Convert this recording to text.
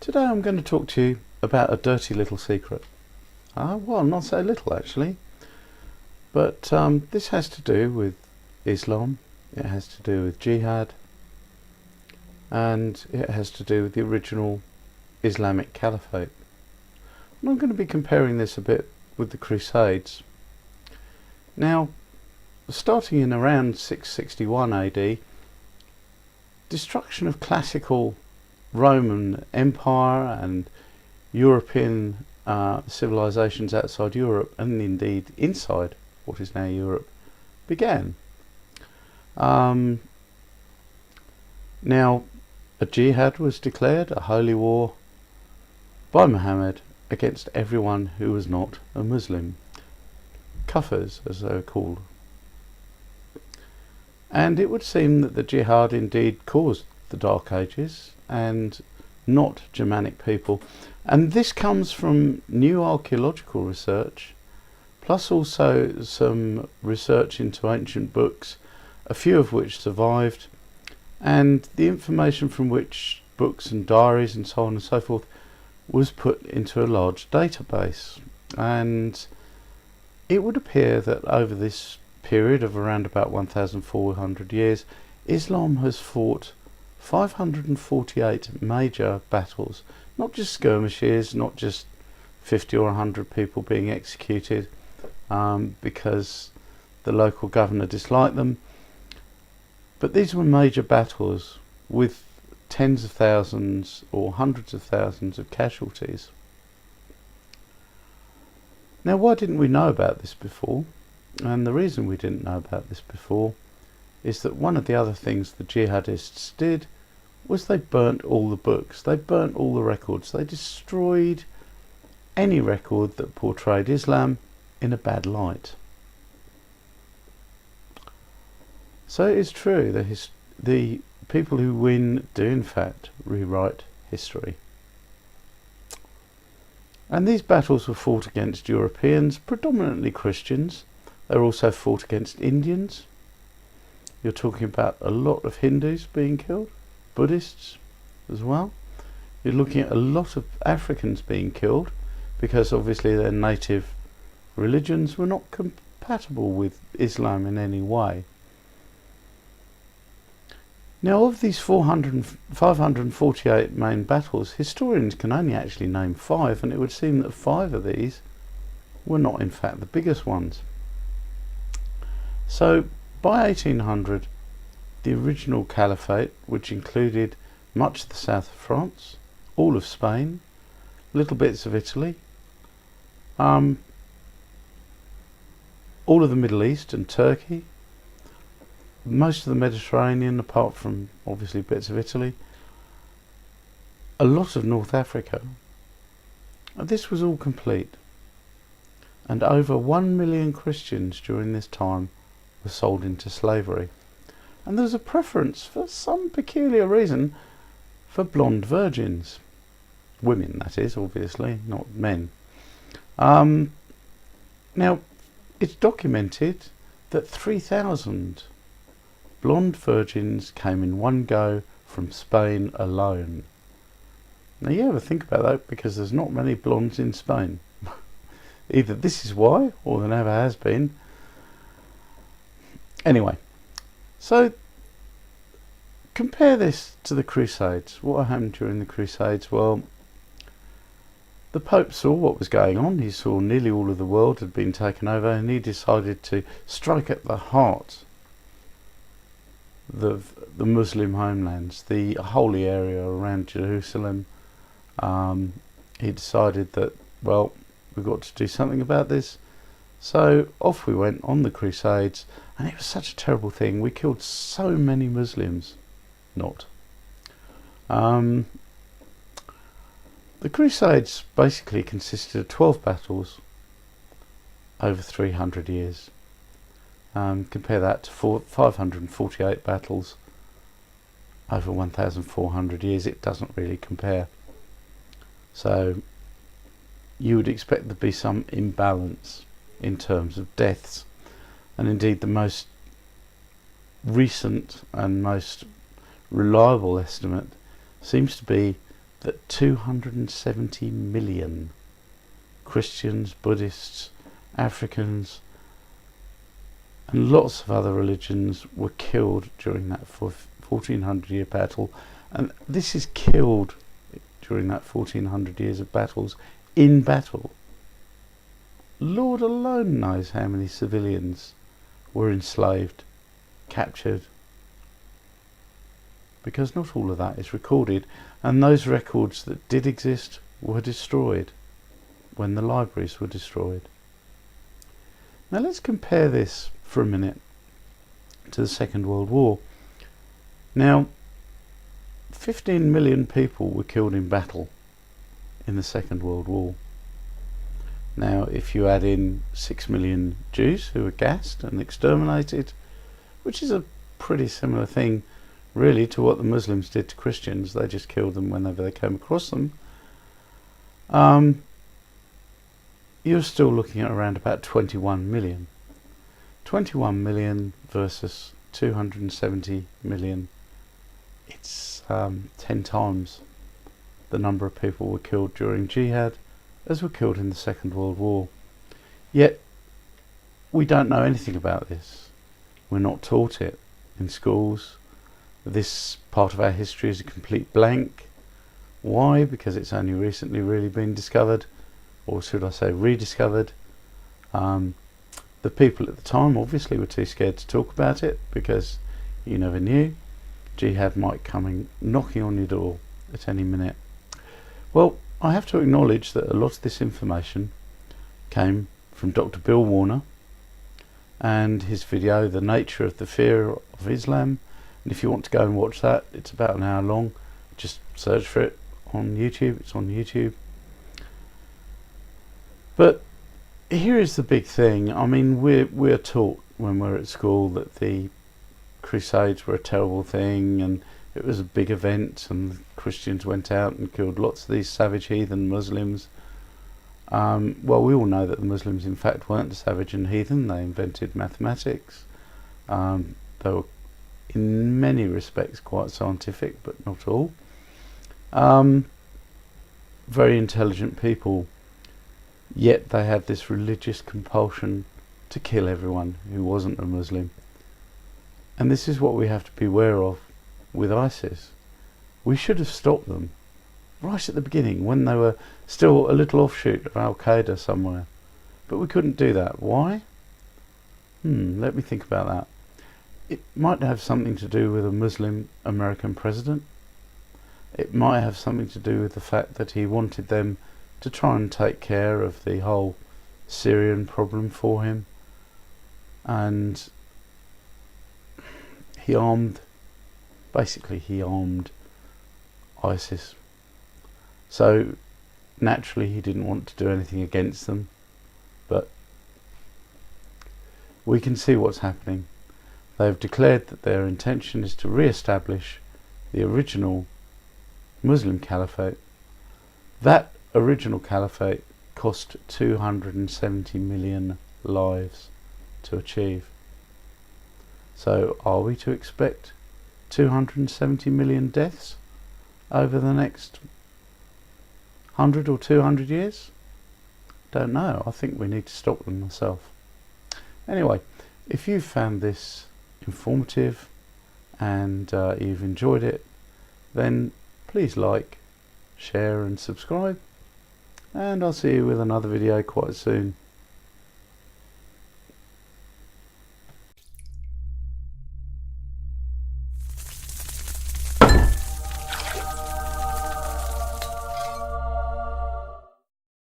Today I'm going to talk to you about a dirty little secret. Well, not so little actually, but this has to do with Islam, it has to do with jihad, and it has to do with the original Islamic Caliphate. And I'm going to be comparing this a bit with the Crusades. Now, starting in around 661 AD, destruction of classical Roman Empire and European civilizations outside Europe, and indeed inside what is now Europe, began. Now, a jihad was declared, a holy war, by Muhammad against everyone who was not a Muslim. Kuffars, as they were called. And it would seem that the jihad indeed caused the Dark Ages, and not Germanic people. And this comes from new archaeological research, plus also some research into ancient books, a few of which survived, and the information from which books and diaries and so on and so forth was put into a large database. And it would appear that over this period of around about 1,400 years, Islam has fought 548 major battles, not just skirmishes, not just 50 or 100 people being executed because the local governor disliked them, but these were major battles with tens of thousands or hundreds of thousands of casualties. Now, why didn't we know about this before? And the reason we didn't know about this before is that one of the other things the jihadists did was they burnt all the books, they burnt all the records, they destroyed any record that portrayed Islam in a bad light. So it is true that the people who win do in fact rewrite history. And these battles were fought against Europeans, predominantly Christians. They were also fought against Indians. You're talking about a lot of Hindus being killed, Buddhists as well. You're looking at a lot of Africans being killed because obviously their native religions were not compatible with Islam in any way. Now, of these 548 main battles, historians can only actually name 5, and it would seem that 5 of these were not in fact the biggest ones. So by 1800, the original Caliphate, which included much of the south of France, all of Spain, little bits of Italy, all of the Middle East and Turkey, most of the Mediterranean apart from obviously bits of Italy, a lot of North Africa. This was all complete, and over 1 million Christians during this time were sold into slavery. And there was a preference, for some peculiar reason, for blonde virgins. Women, that is, obviously, not men. Now, it's documented that 3,000 blonde virgins came in one go from Spain alone. Now, you ever think about that? Because there's not many blondes in Spain. Either this is why, or there never has been. Anyway, so compare this to the Crusades. What happened during the Crusades? Well, the Pope saw what was going on. He saw nearly all of the world had been taken over, and he decided to strike at the heart of the Muslim homelands, the holy area around Jerusalem. He decided that, well, we've got to do something about this. So off we went on the Crusades, and it was such a terrible thing. We killed so many Muslims. Not. The Crusades basically consisted of 12 battles over 300 years. Compare that to 548 battles over 1,400 years. It doesn't really compare. So you would expect there to be some imbalance in terms of deaths, and indeed the most recent and most reliable estimate seems to be that 270 million Christians, Buddhists, Africans and lots of other religions were killed during that 1400-year battle. And this is killed during that 1400 years of battles in battle. Lord alone knows how many civilians were enslaved, captured, because not all of that is recorded, and those records that did exist were destroyed when the libraries were destroyed. Now let's compare this for a minute to the Second World War. Now 15 million people were killed in battle in the Second World War. Now if you add in 6 million Jews who were gassed and exterminated, which is a pretty similar thing really to what the Muslims did to Christians, they just killed them whenever they came across them, you're still looking at around about 21 million. 21 million versus 270 million. It's 10 times the number of people were killed during jihad as were killed in the Second World War. Yet we don't know anything about this. We're not taught it in schools. This part of our history is a complete blank. Why? Because it's only recently really been discovered, or should I say rediscovered. The people at the time obviously were too scared to talk about it, because you never knew. Jihad might come knocking on your door at any minute. Well, I have to acknowledge that a lot of this information came from Dr. Bill Warner and his video, The Nature of the Fear of Islam. And if you want to go and watch that, it's about an hour long. Just search for it on YouTube. It's on YouTube. But here is the big thing. I mean, we're taught when we're at school that the Crusades were a terrible thing, and it was a big event, and the Christians went out and killed lots of these savage heathen Muslims. Well, we all know that the Muslims in fact weren't savage and heathen. They invented mathematics. They were in many respects quite scientific, but not all. Very intelligent people, yet they had this religious compulsion to kill everyone who wasn't a Muslim. And this is what we have to be aware of with ISIS. We should have stopped them right at the beginning, when they were still a little offshoot of Al-Qaeda somewhere. But we couldn't do that. Why? Let me think about that. It might have something to do with a Muslim American president. It might have something to do with the fact that he wanted them to try and take care of the whole Syrian problem for him. And he armed ISIS. So naturally he didn't want to do anything against them. But we can see what's happening. They've declared that their intention is to re-establish the original Muslim Caliphate. That original Caliphate cost 270 million lives to achieve. So are we to expect 270 million deaths over the next 100 or 200 years? Don't know. I think we need to stop them myself. Anyway, if you've found this informative and you've enjoyed it, then please like, share and subscribe, and I'll see you with another video quite soon.